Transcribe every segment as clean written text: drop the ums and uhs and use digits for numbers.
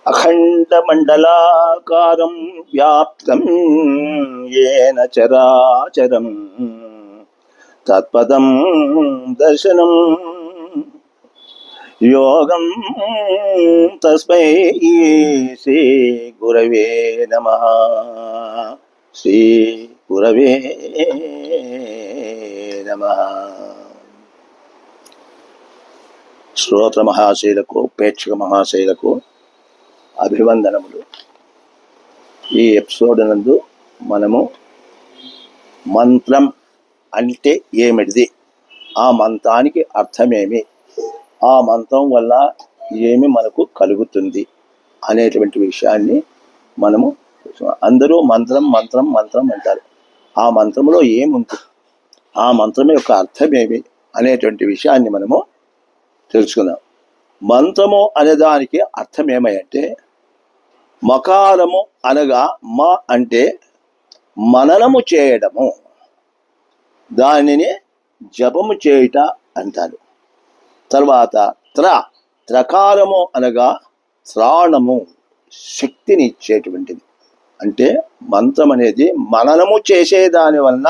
అఖండమండలాకారం వ్యాప్తం ఏన చరాచరం తత్పదం దర్శనం యోగం తస్మై శ్రీ గురవే నమః. శ్రీ గురవే నమః. శ్రోత్ర మహాశైలకు, ప్రేక్షక మహాశైలకు అభివందనములు. ఈ ఎపిసోడ్ నందు మనము మంత్రం అంటే ఏమిటిది, ఆ మంత్రానికి అర్థమేమి, ఆ మంత్రం వల్ల ఏమి మనకు కలుగుతుంది అనేటువంటి విషయాన్ని మనము అందరూ మంత్రం మంత్రం మంత్రం అంటారు. ఆ మంత్రంలో ఏముంది, ఆ మంత్రం యొక్క అర్థమేమి అనేటువంటి విషయాన్ని మనము తెలుసుకుందాం. మంత్రము అనేదానికి అర్థం ఏమంటే, మకారము అనగా మ అంటే మననము చేయడము, దానిని జపము చేయుట అంటారు. తర్వాత త్రకారము అనగా త్రాణము, శక్తిని ఇచ్చేటువంటిది. అంటే మంత్రం అనేది మననము చేసేదాని వలన,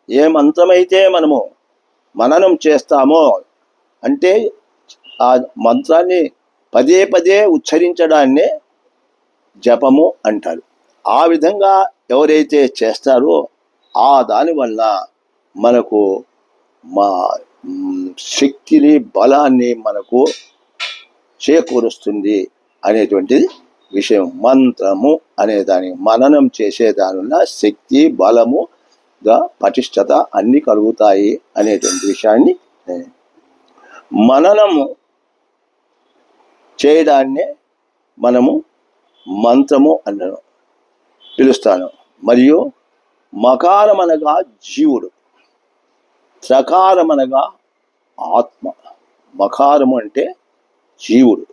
ఏ మంత్రమైతే మనము మననం చేస్తామో అంటే ఆ మంత్రాన్ని పదే పదే ఉచ్చరించడాన్నే జపము అంటారు. ఆ విధంగా ఎవరైతే చేస్తారో ఆ దానివల్ల మనకు మా శక్తిని, బలాన్ని మనకు చేకూరుస్తుంది అనేటువంటిది విషయం. మంత్రము అనే దాని మననం చేసేదాని వల్ల శక్తి, బలముగా పటిష్టత అన్ని కలుగుతాయి అనేటువంటి విషయాన్ని మననము చేయడాన్నే మనము మంత్రము అని పిలుస్తాను. మరియు మకారం అనగా జీవుడు, త్రకారం అనగా ఆత్మ. మకారము అంటే జీవుడు,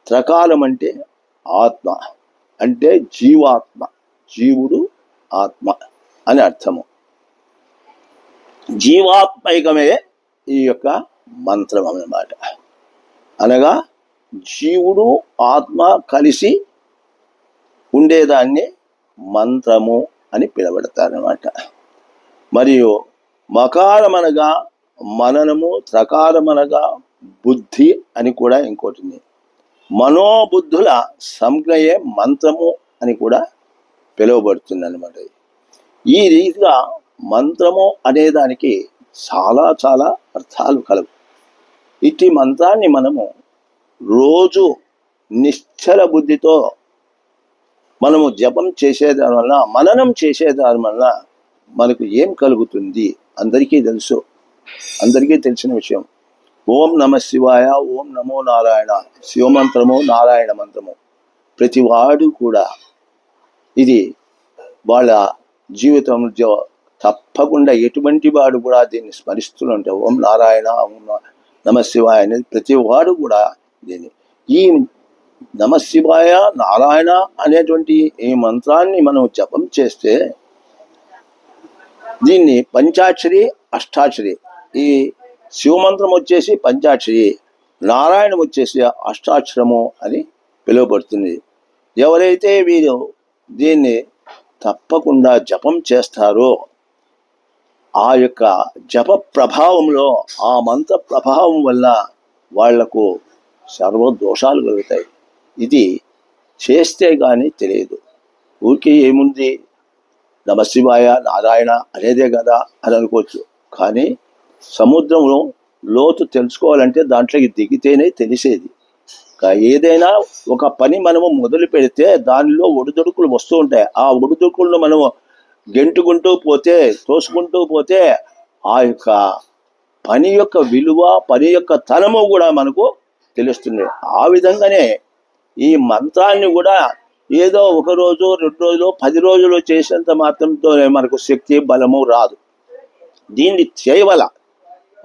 త్రకారం అంటే ఆత్మ, అంటే జీవాత్మ, జీవుడు ఆత్మ అని అర్థము. జీవాత్మైకమే ఈ యొక్క మంత్రం అన్నమాట. అనగా జీవుడు ఆత్మ కలిసి ఉండేదాన్ని మంత్రము అని పిలవడతారనమాట. మరియు మకారం అనగా మననము, త్రకారం అనగా బుద్ధి అని కూడా ఇంకోటి ఉంది. మనోబుద్ధుల సంజ్ఞయే మంత్రము అని కూడా పిలువబడుతుంది అనమాట. ఈ రీతిగా మంత్రము అనేదానికి చాలా చాలా అర్థాలు కలవు. ఇట్టి మంత్రాన్ని మనము రోజు నిశ్చల బుద్ధితో మనము జపం చేసేదాని వల్ల, మననం చేసేదాని వల్ల మనకు ఏం కలుగుతుంది అందరికీ తెలుసు, అందరికీ తెలిసిన విషయం. ఓం నమ శివాయ, ఓం నమో నారాయణ, శివమంత్రము, నారాయణ మంత్రము ప్రతివాడు కూడా ఇది వాళ్ళ జీవితంలో తప్పకుండా ఎటువంటి వాడు కూడా దీన్ని స్మరిస్తూ ఉంటారు. ఓం నారాయణ, ఓం నమ శివాయ అనేది ప్రతివాడు కూడా దీన్ని, ఈ నమశివాయ నారాయణ అనేటువంటి ఈ మంత్రాన్ని మనం జపం చేస్తే, దీన్ని పంచాక్షరి, అష్టాక్షరి, ఈ శివమంత్రం వచ్చేసి పంచాక్షరి, నారాయణం వచ్చేసి అష్టాక్షరము అని పిలువబడుతుంది. ఎవరైతే వీరు దీన్ని తప్పకుండా జపం చేస్తారో ఆ యొక్క జప ప్రభావంలో, ఆ మంత్ర ప్రభావం వల్ల వాళ్లకు సర్వ దోషాలు కలుగుతాయి. ఇది చేస్తే కానీ తెలియదు. ఊరికే ఏముంది నమశివాయ నారాయణ అనేదే కదా అని అనుకోవచ్చు. కానీ సముద్రంలో లోతు తెలుసుకోవాలంటే దాంట్లోకి దిగితేనే తెలిసేది. ఏదైనా ఒక పని మనము మొదలు పెడితే దానిలో ఒడిదుడుకులు వస్తూ ఉంటాయి. ఆ ఒడిదుడుకులను మనము గెంటుకుంటూ పోతే, తోసుకుంటూ పోతే ఆ యొక్క పని యొక్క విలువ, పని యొక్క తనము కూడా మనకు తెలుస్తుంది. ఆ విధంగానే ఈ మంత్రాన్ని కూడా ఏదో ఒక రోజు, 2 రోజులు, 10 రోజులు చేసినంత మాత్రంతో మనకు శక్తి, బలము రాదు. దీన్ని చేయవల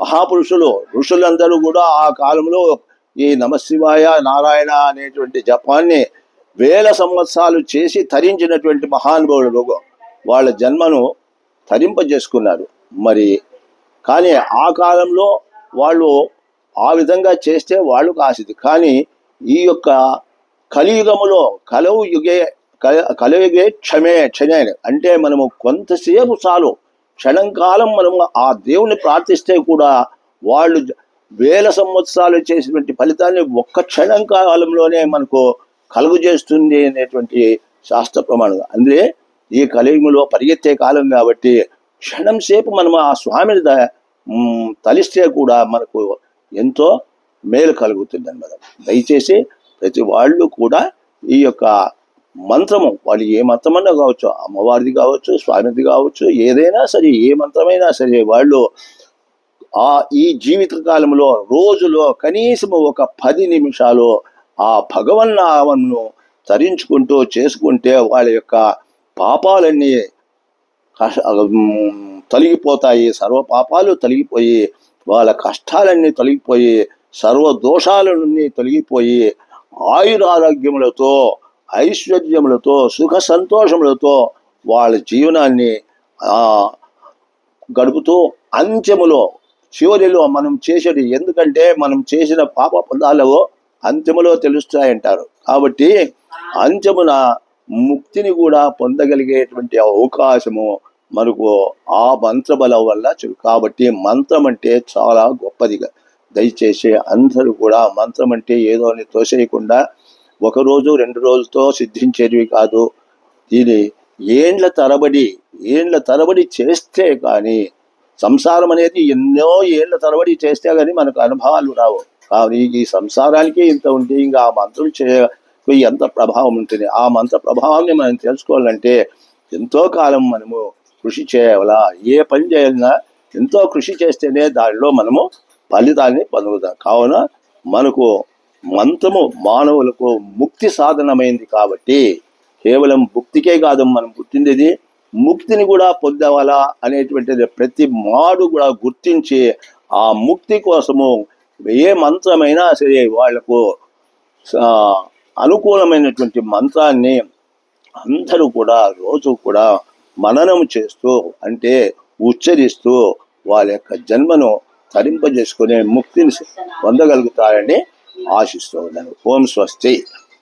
మహాపురుషులు, ఋషులందరూ కూడా ఆ కాలంలో ఈ నమశివాయ నారాయణ అనేటువంటి జపాన్ని 1000 సంవత్సరాలు చేసి తరించినటువంటి మహానుభావులు వాళ్ళ జన్మను తరింపజేసుకున్నారు. మరి కానీ ఆ కాలంలో వాళ్ళు ఆ విధంగా చేస్తే వాళ్ళకు ఆశిది. కానీ ఈ యొక్క కలియుగములో కలియుగే క్షమే అంటే మనము కొంతసేపు చాలు, క్షణం కాలం మనము ఆ దేవుని ప్రార్థిస్తే కూడా వాళ్ళు వేల సంవత్సరాలు చేసినటువంటి ఫలితాన్ని ఒక్క క్షణం కాలంలోనే మనకు కలుగు చేస్తుంది అనేటువంటి శాస్త్ర ప్రమాణం. అందుకే ఈ కలియుగంలో పరిగెత్తే కాలం కాబట్టి క్షణం సేపు మనం ఆ స్వామిని తలిస్తే కూడా మనకు ఎంతో మేలు కలుగుతుంది అన్నమాట. దయచేసి ప్రతి వాళ్ళు కూడా ఈ యొక్క మంత్రము, వాళ్ళు ఏ మంత్రమన్నా కావచ్చు, అమ్మవారిది కావచ్చు, స్వామిది కావచ్చు, ఏదైనా సరే, ఏ మంత్రమైనా సరే, వాళ్ళు ఈ జీవిత కాలంలో రోజులో కనీసం ఒక 10 నిమిషాలు ఆ భగవన్నామను తరించుకుంటూ చేసుకుంటే వాళ్ళ యొక్క పాపాలన్నీ తొలగిపోతాయి, సర్వ పాపాలు తొలగిపోయి వాళ్ళ కష్టాలన్నీ తొలగిపోయి సర్వ దోషాలన్నీ తొలగిపోయి ఆయురారోగ్యములతో ఐశ్వర్యములతో సుఖ సంతోషములతో వాళ్ళ జీవనాన్ని గడుపుతూ అంత్యములో చివరిలో మనం చేసేది, ఎందుకంటే మనం చేసిన పాప పదాలు అంత్యములో తెలుస్తాయంటారు. కాబట్టి అంత్యమున ముక్తిని కూడా పొందగలిగేటువంటి అవకాశము మనకు ఆ మంత్రబలం వల్ల. కాబట్టి మంత్రం అంటే చాలా గొప్పదిగా, దయచేసి అందరూ కూడా మంత్రం అంటే ఏదో అని తోసేయకుండా, 1 రోజు 2 రోజులతో సిద్ధించేవి కాదు. దీని ఏండ్ల తరబడి చేస్తే కానీ, సంసారం అనేది ఎన్నో ఏళ్ల తరబడి చేస్తే కానీ మనకు అనుభవాలు రావు. కానీ ఈ సంసారానికి ఇంత ఉంటే ఇంకా ఆ మంత్రం ఎంత ప్రభావం ఉంటుంది. ఆ మంత్ర ప్రభావాన్ని మనం తెలుసుకోవాలంటే ఎంతో కాలం మనము కృషి చేయాలా. ఏ పని చేయాలన్నా ఎంతో కృషి చేస్తేనే దానిలో మనము ఫలితాన్ని పొందుతాం. కావున మనకు మంత్రము మానవులకు ముక్తి సాధనమైంది. కాబట్టి కేవలం ముక్తికే కాదు మనం పుట్టింది, ముక్తిని కూడా పొందవాలా అనేటువంటిది ప్రతి మాడు కూడా గుర్తించి ఆ ముక్తి కోసము ఏ మంత్రమైనా సరే వాళ్లకు అనుకూలమైనటువంటి మంత్రాన్ని అందరూ కూడా రోజు కూడా మననం చేస్తూ, అంటే ఉచ్చరిస్తూ వాళ్ళ యొక్క జన్మను తరింపజేసుకునే ముక్తిని పొందగలుగుతారని ఆశిస్తూ ఉన్నాను. ఓం స్వస్తి.